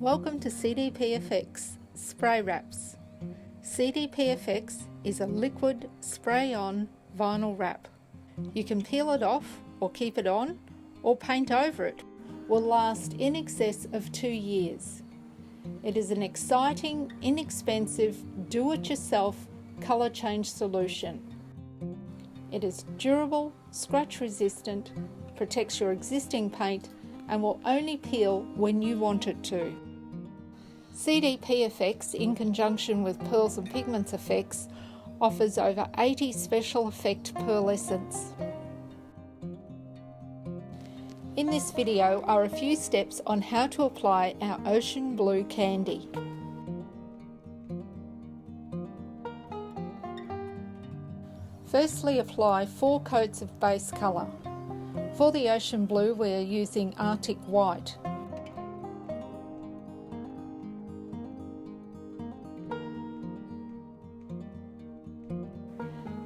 Welcome to CDPFX Spray Wraps. CDPFX is a liquid spray-on vinyl wrap. You can peel it off or keep it on or paint over it. Will last in excess of 2 years. It is an exciting, inexpensive, do-it-yourself colour change solution. It is durable, scratch resistant, protects your existing paint and will only peel when you want it to. CDPFX, in conjunction with Pearls and Pigments Effects, offers over 80 special effect pearlescents. In this video are a few steps on how to apply our ocean blue candy. Firstly, apply 4 coats of base colour. For the ocean blue, we are using Arctic White.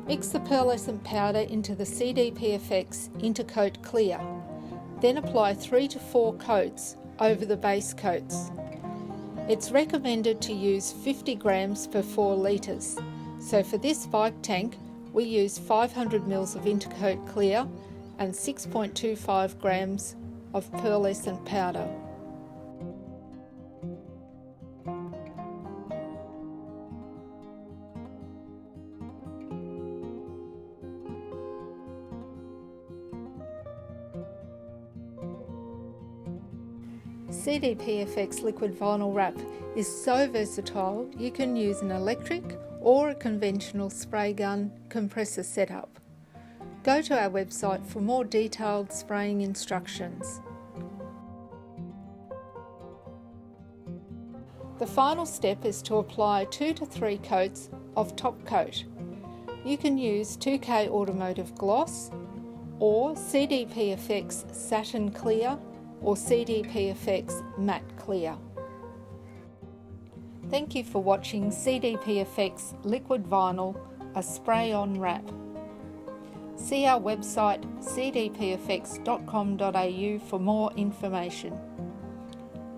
Mix the pearlescent powder into the CDPFX Intercoat Clear. Then apply 3 to 4 coats over the base coats. It's recommended to use 50 grams per 4 litres. So for this bike tank, we use 500 ml of Intercoat Clear and 6.25 grams of pearlescent powder. CDPFX liquid vinyl wrap is so versatile you can use an electric or a conventional spray gun compressor setup. Go to our website for more detailed spraying instructions. The final step is to apply 2 to 3 coats of top coat. You can use 2K Automotive Gloss or CDPFX Satin Clear or CDPFX Matte Clear. Thank you for watching CDPFX Liquid Vinyl, a spray-on wrap. See our website cdpfx.com.au for more information.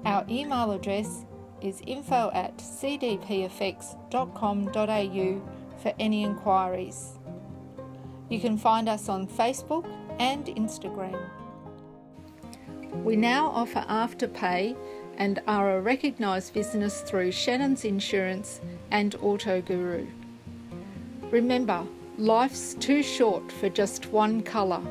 Our email address is info@cdpfx.com.au for any inquiries. You can find us on Facebook and Instagram. We now offer Afterpay and are a recognised business through Shannon's Insurance and Auto Guru. Remember, life's too short for just one colour.